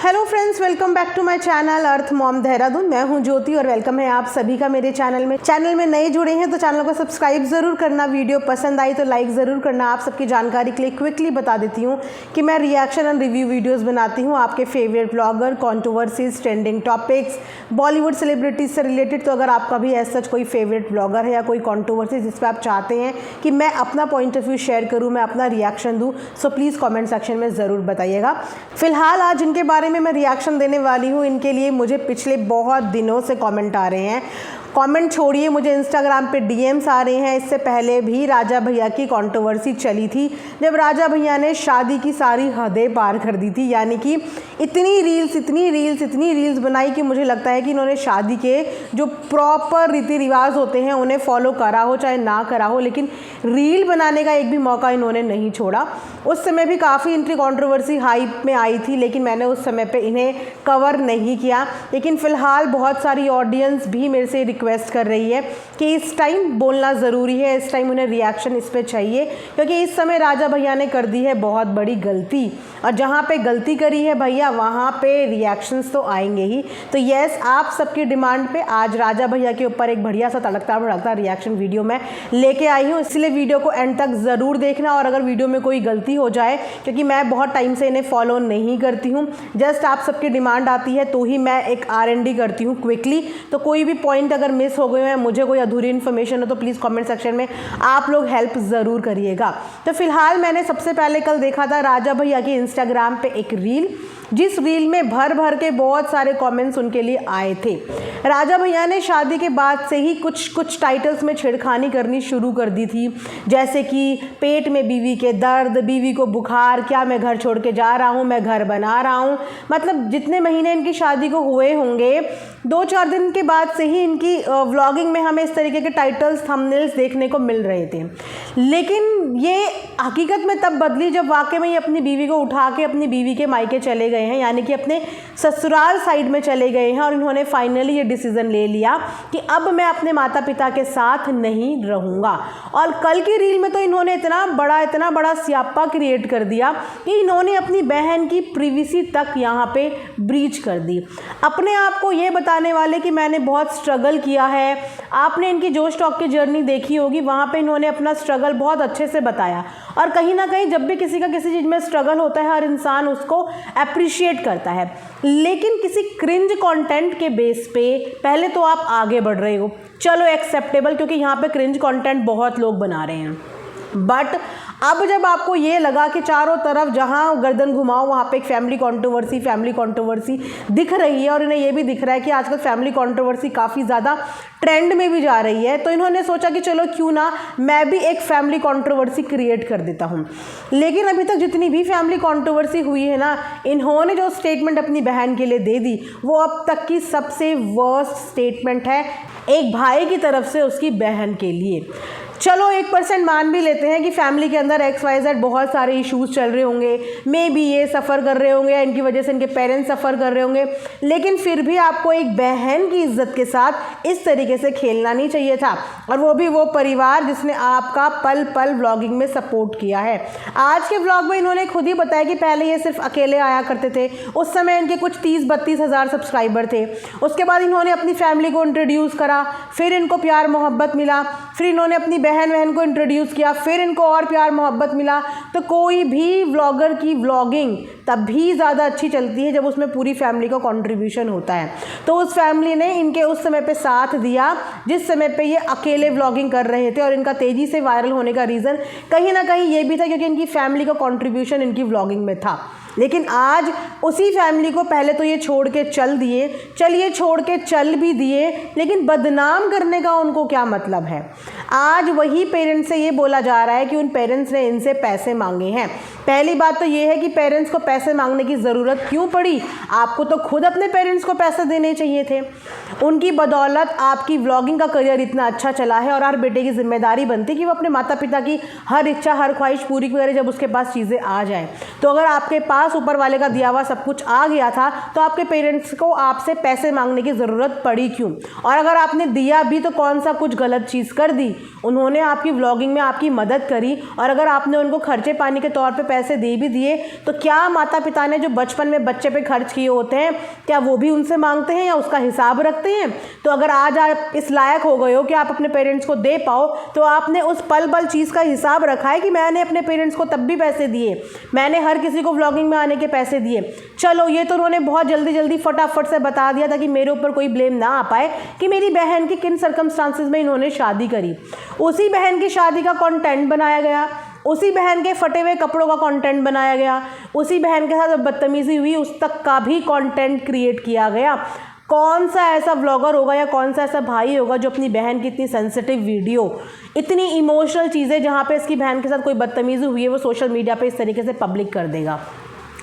Hello friends, welcome back to my channel Earth Mom Dehradun. मैं हूं ज्योति और वेलकम है आप सभी का मेरे चैनल में नए जुड़े हैं तो चैनल को सब्सक्राइब ज़रूर करना। वीडियो पसंद आई तो लाइक ज़रूर करना। आप सबकी जानकारी के लिए क्विकली बता देती हूं कि मैं रिएक्शन एंड रिव्यू वीडियोज़ बनाती हूँ आपके favourite blogger, controversies, trending topics, Bollywood celebrities से रिलेटेड। तो अगर आपका भी ऐसा कोई फेवरेट ब्लॉगर है या कोई कॉन्ट्रोवर्सी जिस पर आप चाहते हैं कि मैं अपना पॉइंट ऑफ व्यू शेयर करूँ, मैं अपना रिएक्शन दूँ, सो प्लीज़ कॉमेंट सेक्शन में ज़रूर बताइएगा। फिलहाल आज इनके बारे में मैं रिएक्शन देने वाली हूँ। इनके लिए मुझे पिछले बहुत दिनों से कमेंट आ रहे हैं। कमेंट छोड़िए, मुझे इंस्टाग्राम पे डीएम्स आ रहे हैं। इससे पहले भी राजा भैया की कंट्रोवर्सी चली थी जब राजा भैया ने शादी की सारी हदें पार कर दी थी। यानी कि इतनी रील्स बनाई कि मुझे लगता है कि इन्होंने शादी के जो प्रॉपर रीति रिवाज होते हैं उन्हें फॉलो करा हो चाहे ना करा हो, लेकिन रील बनाने का एक भी मौका इन्होंने नहीं छोड़ा। उस समय भी काफ़ी इनकी कंट्रोवर्सी हाइप में आई थी, लेकिन मैंने उस समय पे इन्हें कवर नहीं किया। लेकिन फ़िलहाल बहुत सारी ऑडियंस भी मेरे से रिक्वेस्ट कर रही है कि इस टाइम बोलना ज़रूरी है, इस टाइम उन्हें रिएक्शन इस पे चाहिए, क्योंकि इस समय राजा भैया ने कर दी है बहुत बड़ी गलती। और जहाँ पे गलती करी है भैया वहाँ पे रिएक्शंस तो आएंगे ही। तो यस, आप सबकी डिमांड पे आज राजा भैया के ऊपर एक बढ़िया सा तड़कता भड़कता रिएक्शन वीडियो मैं लेके आई हूँ। इसलिए वीडियो को एंड तक ज़रूर देखना। और अगर वीडियो में कोई गलती हो जाए, क्योंकि मैं बहुत टाइम से इन्हें फॉलो नहीं करती हूँ, जस्ट आप सबकी डिमांड आती है तो ही मैं एक R&D करती हूँ क्विकली। तो कोई भी पॉइंट अगर मिस हो गए हैं, मुझे कोई अधूरी इन्फॉर्मेशन हो, तो प्लीज़ कमेंट सेक्शन में आप लोग हेल्प ज़रूर करिएगा। तो फिलहाल मैंने सबसे पहले कल देखा था राजा भैया की इंस्टाग्राम पे एक रील, जिस रील में भर के बहुत सारे कमेंट्स उनके लिए आए थे। राजा भैया ने शादी के बाद से ही कुछ टाइटल्स में छेड़खानी करनी शुरू कर दी थी, जैसे कि पेट में बीवी के दर्द, बीवी को बुखार, क्या मैं घर छोड़ के जा रहा हूँ, मैं घर बना रहा हूँ। मतलब जितने महीने इनकी शादी को हुए होंगे, 2-4 दिन के बाद से ही इनकी व्लॉगिंग में हमें इस तरीके के टाइटल्स, थंबनेल्स देखने को मिल रहे थे। लेकिन ये हकीकत में तब बदली जब वाकई में ये अपनी बीवी को उठा के अपनी बीवी के मायके चले गए हैं, यानी कि अपने ससुराल साइड में चले गए हैं। और इन्होंने फाइनली ये डिसीजन ले लिया कि अब मैं अपने माता पिता के साथ नहीं रहूँगा। और कल की रील में तो इन्होंने इतना बड़ा स्यापा क्रिएट कर दिया कि इन्होंने अपनी बहन की प्रिवेसी तक यहाँ पे ब्रीच कर दी, अपने आप को ये बताने वाले कि मैंने बहुत स्ट्रगल किया है। आपने इनकी जोश टॉक की जर्नी देखी होगी, वहाँ पे इन्होंने अपना स्ट्रगल बहुत अच्छे से बताया। और कहीं ना कहीं जब भी किसी का किसी चीज़ में स्ट्रगल होता है, हर इंसान उसको अप्रिशिएट करता है। लेकिन किसी क्रिंज कंटेंट के बेस पे पहले तो आप आगे बढ़ रहे हो, चलो एक्सेप्टेबल, क्योंकि यहाँ पे क्रिंज कंटेंट बहुत लोग बना रहे हैं। बट अब जब आपको ये लगा कि चारों तरफ जहाँ गर्दन घुमाओ वहाँ पे एक फैमिली कंट्रोवर्सी दिख रही है, और इन्हें ये भी दिख रहा है कि आजकल फैमिली कंट्रोवर्सी काफ़ी ज़्यादा ट्रेंड में भी जा रही है, तो इन्होंने सोचा कि चलो क्यों ना मैं भी एक फैमिली कंट्रोवर्सी क्रिएट कर देता हूँ। लेकिन अभी तक जितनी भी फैमिली कंट्रोवर्सी हुई है ना, इन्होंने जो स्टेटमेंट अपनी बहन के लिए दे दी वो अब तक की सबसे वर्स्ट स्टेटमेंट है एक भाई की तरफ से उसकी बहन के लिए। चलो 1% मान भी लेते हैं कि फैमिली के अंदर XYZ बहुत सारे इश्यूज चल रहे होंगे, मे बी ये सफ़र कर रहे होंगे या इनकी वजह से इनके पेरेंट्स सफ़र कर रहे होंगे, लेकिन फिर भी आपको एक बहन की इज्जत के साथ इस तरीके से खेलना नहीं चाहिए था। और वो भी वो परिवार जिसने आपका पल पल व्लॉगिंग में सपोर्ट किया है। आज के व्लॉग में इन्होंने खुद ही बताया कि पहले ये सिर्फ अकेले आया करते थे, उस समय इनके कुछ 30-32 हज़ार सब्सक्राइबर थे। उसके बाद इन्होंने अपनी फैमिली को इंट्रोड्यूस करा, फिर इनको प्यार मोहब्बत मिला, फिर इन्होंने अपनी बहन को इंट्रोड्यूस किया, फिर इनको और प्यार मोहब्बत मिला। तो कोई भी व्लॉगर की व्लॉगिंग तभी ज़्यादा अच्छी चलती है जब उसमें पूरी फैमिली का कंट्रीब्यूशन होता है। तो उस फैमिली ने इनके उस समय पे साथ दिया जिस समय पे ये अकेले व्लॉगिंग कर रहे थे, और इनका तेज़ी से वायरल होने का रीज़न कहीं ना कहीं ये भी था क्योंकि इनकी फैमिली का कंट्रीब्यूशन इनकी व्लॉगिंग में था। लेकिन आज उसी फैमिली को पहले तो ये छोड़ के चल दिए, चलिए छोड़ के चल भी दिए, लेकिन बदनाम करने का उनको क्या मतलब है। आज वही पेरेंट्स से ये बोला जा रहा है कि उन पेरेंट्स ने इनसे पैसे मांगे हैं। पहली बात तो ये है कि पेरेंट्स को पैसे मांगने की ज़रूरत क्यों पड़ी? आपको तो खुद अपने पेरेंट्स को पैसे देने चाहिए थे। उनकी बदौलत आपकी व्लॉगिंग का करियर इतना अच्छा चला है, और हर बेटे की जिम्मेदारी बनती है कि वो अपने माता पिता की हर इच्छा, हर ख्वाहिश पूरी करे जब उसके पास चीज़ें आ जाएँ। तो अगर आपके पास ऊपर वाले का दिया हुआ सब कुछ आ गया था, तो आपके पेरेंट्स को आपसे पैसे मांगने की ज़रूरत पड़ी क्यों? और अगर आपने दिया भी तो कौन सा कुछ गलत चीज़ कर दी? उन्होंने आपकी व्लॉगिंग में आपकी मदद करी, और अगर आपने उनको खर्चे पानी के तौर पे पैसे दे भी दिए तो क्या माता पिता ने जो बचपन में बच्चे पे खर्च किए होते हैं क्या वो भी उनसे मांगते हैं या उसका हिसाब रखते हैं? तो अगर आज आप इस लायक हो गए हो कि आप अपने पेरेंट्स को दे पाओ तो आपने उस पल पल चीज़ का हिसाब रखा है कि मैंने अपने पेरेंट्स को तब भी पैसे दिए, मैंने हर किसी को व्लॉगिंग में आने के पैसे दिए। चलो ये तो उन्होंने बहुत जल्दी जल्दी फटाफट से बता दिया ताकि मेरे ऊपर कोई ब्लेम ना आ पाए कि मेरी बहन की किन सर्कमस्टांसिस में इन्होंने शादी करी। उसी बहन की शादी का कंटेंट बनाया गया, उसी बहन के फटे हुए कपड़ों का कंटेंट बनाया गया, उसी बहन के साथ बदतमीजी हुई उस तक का भी कंटेंट क्रिएट किया गया। कौन सा ऐसा व्लॉगर होगा या कौन सा ऐसा भाई होगा जो अपनी बहन की इतनी सेंसिटिव वीडियो, इतनी इमोशनल चीज़ें जहाँ पे इसकी बहन के साथ कोई बदतमीजी हुई है वो सोशल मीडिया पे इस तरीके से पब्लिक कर देगा।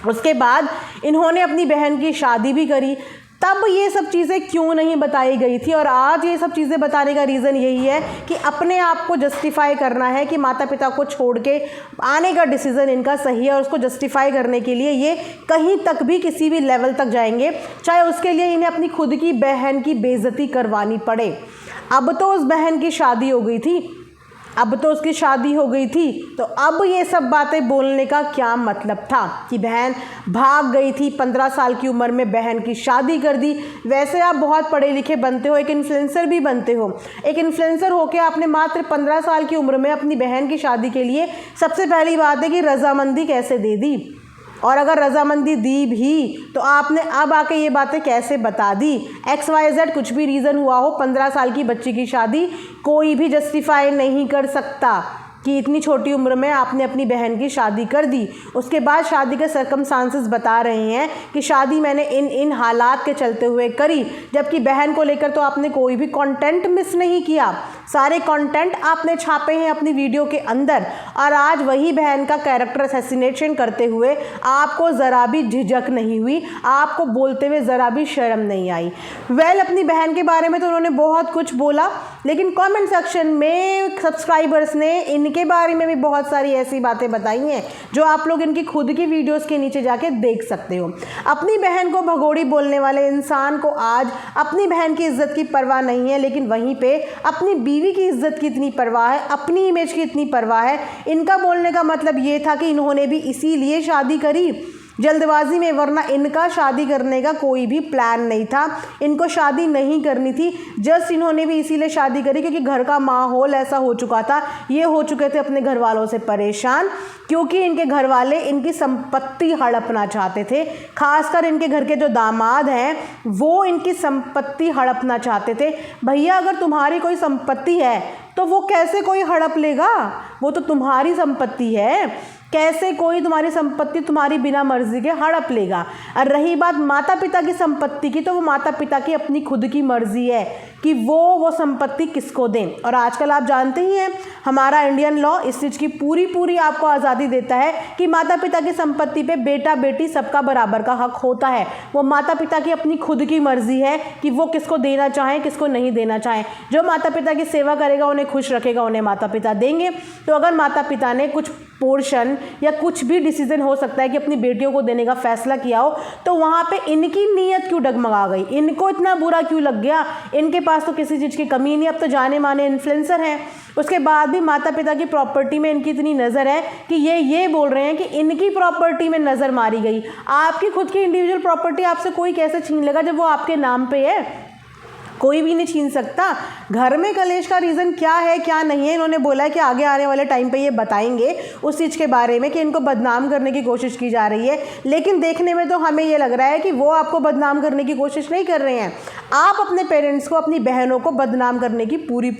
उसके बाद इन्होंने अपनी बहन की शादी भी करी, तब ये सब चीज़ें क्यों नहीं बताई गई थी? और आज ये सब चीज़ें बताने का रीज़न यही है कि अपने आप को जस्टिफाई करना है कि माता पिता को छोड़ के आने का डिसीज़न इनका सही है और उसको जस्टिफाई करने के लिए ये कहीं तक भी किसी भी लेवल तक जाएंगे, चाहे उसके लिए इन्हें अपनी खुद की बहन की बेइज्जती करवानी पड़े। अब तो उस बहन की शादी हो गई थी, अब तो उसकी शादी हो गई थी, तो अब ये सब बातें बोलने का क्या मतलब था कि बहन भाग गई थी, 15 साल की उम्र में बहन की शादी कर दी। वैसे आप बहुत पढ़े लिखे बनते हो, एक इन्फ्लुएंसर भी बनते हो, एक इन्फ्लुएंसर होकर आपने मात्र 15 साल की उम्र में अपनी बहन की शादी के लिए सबसे पहली बात है कि रजामंदी कैसे दे दी, और अगर रजामंदी दी भी तो आपने अब आके ये बातें कैसे बता दी। XYZ कुछ भी रीज़न हुआ हो, 15 साल की बच्ची की शादी कोई भी जस्टिफाई नहीं कर सकता कि इतनी छोटी उम्र में आपने अपनी बहन की शादी कर दी। उसके बाद शादी के सर्कमस्टांसेस बता रहे हैं कि शादी मैंने इन हालात के चलते हुए करी, जबकि बहन को लेकर तो आपने कोई भी कंटेंट मिस नहीं किया, सारे कंटेंट आपने छापे हैं अपनी वीडियो के अंदर। और आज वही बहन का कैरेक्टर असैसिनेशन करते हुए आपको ज़रा भी झिझक नहीं हुई, आपको बोलते हुए ज़रा भी शर्म नहीं आई। अपनी बहन के बारे में तो उन्होंने बहुत कुछ बोला, लेकिन कमेंट सेक्शन में सब्सक्राइबर्स ने इनके बारे में भी बहुत सारी ऐसी बातें बताई हैं जो आप लोग इनकी खुद की वीडियोस के नीचे जाके देख सकते हो। अपनी बहन को भगोड़ी बोलने वाले इंसान को आज अपनी बहन की इज्जत की परवाह नहीं है, लेकिन वहीं पे अपनी बीवी की इज्जत की इतनी परवाह है, अपनी इमेज की इतनी परवाह है। इनका बोलने का मतलब ये था कि इन्होंने भी इसीलिए शादी करी जल्दबाजी में, वरना इनका शादी करने का कोई भी प्लान नहीं था, इनको शादी नहीं करनी थी। जस्ट इन्होंने भी इसीलिए शादी करी क्योंकि घर का माहौल ऐसा हो चुका था, ये हो चुके थे अपने घर वालों से परेशान, क्योंकि इनके घर वाले इनकी संपत्ति हड़पना चाहते थे। खासकर इनके घर के जो दामाद हैं वो इनकी संपत्ति हड़पना चाहते थे। भैया अगर तुम्हारी कोई संपत्ति है तो वो कैसे कोई हड़प लेगा? वो तो तुम्हारी संपत्ति है, कैसे कोई तुम्हारी संपत्ति तुम्हारी बिना मर्जी के हड़प लेगा? और रही बात माता पिता की संपत्ति की, तो वो माता पिता की अपनी खुद की मर्जी है कि वो संपत्ति किसको दें। और आजकल आप जानते ही हैं हमारा इंडियन लॉ इस चीज़ की पूरी आपको आज़ादी देता है कि माता पिता की संपत्ति पे बेटा बेटी सबका बराबर का हक होता है। वो माता पिता की अपनी खुद की मर्जी है कि वो किसको देना चाहें, किसको नहीं देना चाहें। जो माता पिता की सेवा करेगा, उन्हें खुश रखेगा, उन्हें माता पिता देंगे। तो अगर माता पिता ने कुछ पोर्शन या कुछ भी डिसीजन हो सकता है कि अपनी बेटियों को देने का फैसला किया हो, तो वहाँ पे इनकी नीयत क्यों डगमगा गई? इनको इतना बुरा क्यों लग गया? इनके पास तो किसी चीज़ की कमी नहीं, अब तो जाने माने इन्फ्लुएंसर हैं। उसके बाद भी माता पिता की प्रॉपर्टी में इनकी इतनी नज़र है कि ये बोल रहे हैं कि इनकी प्रॉपर्टी में नज़र मारी गई। आपकी खुद की इंडिविजुअल प्रॉपर्टी आपसे कोई कैसे छीन लेगा जब वो आपके नाम पे है? कोई भी नहीं छीन सकता। घर में कलेश का रीज़न क्या है क्या नहीं है, इन्होंने बोला है कि आगे आने वाले टाइम पे ये बताएंगे उस चीज़ के बारे में कि इनको बदनाम करने की कोशिश की जा रही है। लेकिन देखने में तो हमें ये लग रहा है कि वो आपको बदनाम करने की कोशिश नहीं कर रहे हैं, आप अपने पेरेंट्स को, अपनी बहनों को बदनाम करने की पूरी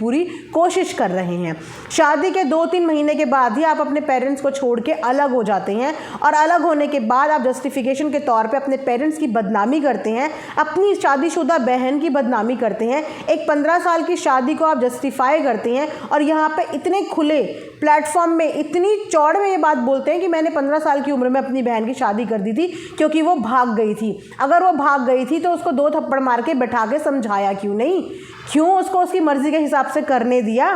कोशिश कर रहे हैं। शादी के 2-3 महीने के बाद ही आप अपने पेरेंट्स को छोड़ के अलग हो जाते हैं, और अलग होने के बाद आप जस्टिफिकेशन के तौर पर अपने पेरेंट्स की बदनामी करते हैं, अपनी शादीशुदा बहन की बदनामी करते हैं। एक 15 साल की शादी को आप जस्टिफाई करते हैं और यहाँ पे इतने खुले प्लेटफॉर्म में, इतनी चौड़ में ये बात बोलते हैं कि मैंने 15 साल की उम्र में अपनी बहन की शादी कर दी थी क्योंकि वो भाग गई थी। अगर वो भाग गई थी तो उसको 2 थप्पड़ मार के बैठा के समझाया क्यों नहीं? क्यों उसको उसकी मर्जी के हिसाब से करने दिया?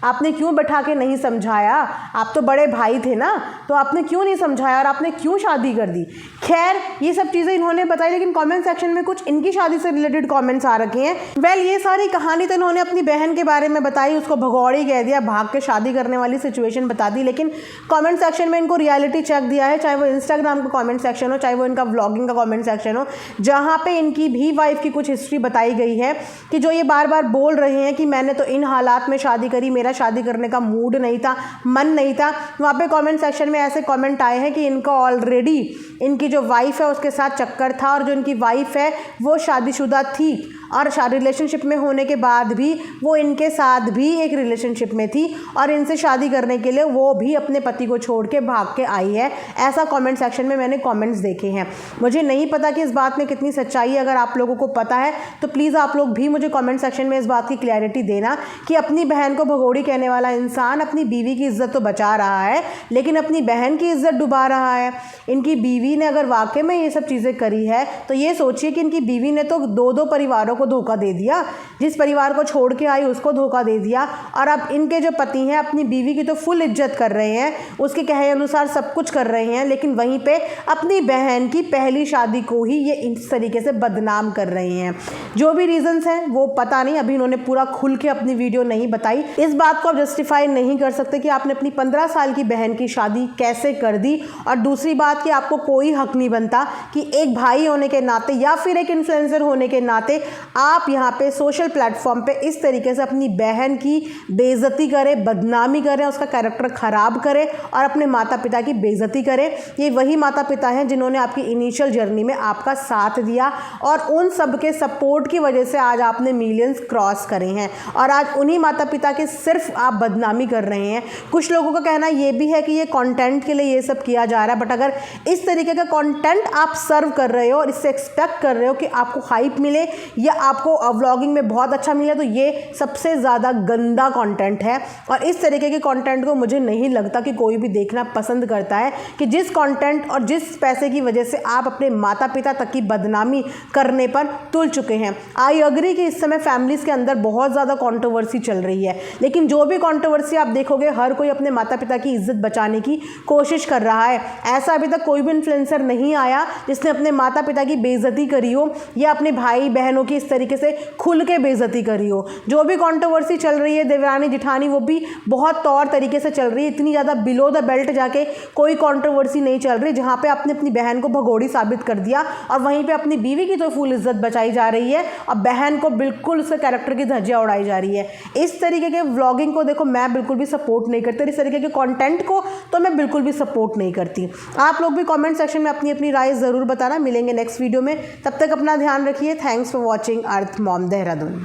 आपने क्यों बैठा के नहीं समझाया? आप तो बड़े भाई थे ना, तो आपने क्यों नहीं समझाया और आपने क्यों शादी कर दी? खैर, ये सब चीज़ें इन्होंने बताई, लेकिन कमेंट सेक्शन में कुछ इनकी शादी से रिलेटेड कमेंट्स आ रखे हैं। वेल, ये सारी कहानी तो इन्होंने अपनी बहन के बारे में बताई, उसको भगौड़ी कह दिया, भाग के शादी करने वाली सिचुएशन बता दी, लेकिन कमेंट सेक्शन में इनको रियलिटी चेक दिया है, चाहे वो इंस्टाग्राम का कमेंट सेक्शन हो, चाहे वो इनका व्लॉगिंग का कमेंट सेक्शन हो, जहाँ पे इनकी भी वाइफ की कुछ हिस्ट्री बताई गई है कि जो ये बार बार बोल रहे हैं कि मैंने तो इन हालात में शादी करी, मेरा शादी करने का मूड नहीं था, मन नहीं था। वहाँ पे कमेंट सेक्शन में ऐसे कमेंट आए हैं कि इनका ऑलरेडी इनकी जो वाइफ है उसके साथ चक्कर था, और जो इनकी वाइफ है वो शादीशुदा थी, और रिलेशनशिप में होने के बाद भी वो इनके साथ भी एक रिलेशनशिप में थी, और इनसे शादी करने के लिए वो भी अपने पति को छोड़ के भाग के आई है। ऐसा कमेंट सेक्शन में मैंने कमेंट्स देखे हैं। मुझे नहीं पता कि इस बात में कितनी सच्चाई है। अगर आप लोगों को पता है तो प्लीज़ आप लोग भी मुझे कमेंट सेक्शन में इस बात की क्लैरिटी देना कि अपनी बहन को भगोड़ी कहने वाला इंसान अपनी बीवी की इज्जत तो बचा रहा है, लेकिन अपनी बहन की इज्जत डुबा रहा है। इनकी बीवी ने अगर वाकई में ये सब चीज़ें करी है तो ये सोचिए कि इनकी बीवी ने तो दो परिवारों को धोखा दे दिया। जिस परिवार को छोड़ के आई उसको धोखा दे दिया, और अब इनके जो पति हैं अपनी बीवी की तो फुल इज्जत कर रहे हैं, उसके कहे अनुसार सब कुछ कर रहे हैं, लेकिन वहीं पे अपनी बहन की पहली शादी को ही ये इस तरीके से बदनाम कर रहे हैं। जो भी रीजंस हैं वो पता नहीं, अभी इन्होंने पूरा खुल के अपनी वीडियो नहीं बताई। इस बात को आप जस्टिफाई नहीं कर सकते कि आपने अपनी 15 साल की बहन की शादी कैसे कर दी। और दूसरी बात कि आपको कोई हक नहीं बनता कि एक भाई होने के नाते या फिर एक इन्फ्लुएंसर होने के नाते आप यहाँ पे सोशल प्लेटफॉर्म पे इस तरीके से अपनी बहन की बेइज्जती करें, बदनामी करें, उसका कैरेक्टर ख़राब करें और अपने माता पिता की बेइज्जती करें। ये वही माता पिता हैं जिन्होंने आपकी इनिशियल जर्नी में आपका साथ दिया, और उन सब के सपोर्ट की वजह से आज आपने मिलियंस क्रॉस करे हैं, और आज उन्हीं माता पिता की सिर्फ आप बदनामी कर रहे हैं। कुछ लोगों का कहना ये भी है कि ये कंटेंट के लिए ये सब किया जा रहा है, बट अगर इस तरीके का कंटेंट आप सर्व कर रहे हो और इससे एक्सपेक्ट कर रहे हो कि आपको हाइप मिले या आपको व्लॉगिंग में बहुत अच्छा मिले, तो ये सबसे ज़्यादा गंदा कंटेंट है। और इस तरीके के कंटेंट को मुझे नहीं लगता कि कोई भी देखना पसंद करता है, कि जिस कंटेंट और जिस पैसे की वजह से आप अपने माता पिता तक की बदनामी करने पर तुल चुके हैं। आई एग्री कि इस समय फैमिलीज़ के अंदर बहुत ज़्यादा कंट्रोवर्सी चल रही है, लेकिन जो भी कंट्रोवर्सी आप देखोगे हर कोई अपने माता पिता की इज्जत बचाने की कोशिश कर रहा है। ऐसा अभी तक कोई भी इन्फ्लुएंसर नहीं आया जिसने अपने माता पिता की बेइज्जती करी हो या अपने भाई बहनों की इस तरीके से खुल के बेइज्जती करी हो। जो भी कंट्रोवर्सी चल रही है देवरानी जिठानी, वो भी बहुत तौर तरीके से चल रही है। इतनी ज़्यादा बिलो द बेल्ट जाके कोई कंट्रोवर्सी नहीं चल रही जहाँ पे आपने अपनी बहन को भगोड़ी साबित कर दिया, और वहीं पे अपनी बीवी की तो फुल इज्जत बचाई जा रही है और बहन को बिल्कुल उसके कैरेक्टर की धज्जियाँ उड़ाई जा रही है। इस तरीके के व्लॉगिंग को देखो मैं बिल्कुल भी सपोर्ट नहीं करती, इस तरीके के कंटेंट को तो मैं बिल्कुल भी सपोर्ट नहीं करती। आप लोग भी कमेंट सेक्शन में अपनी अपनी राय ज़रूर बताना। मिलेंगे नेक्स्ट वीडियो में, तब तक अपना ध्यान रखिए। Thanks for watching earth Mom Dehradun.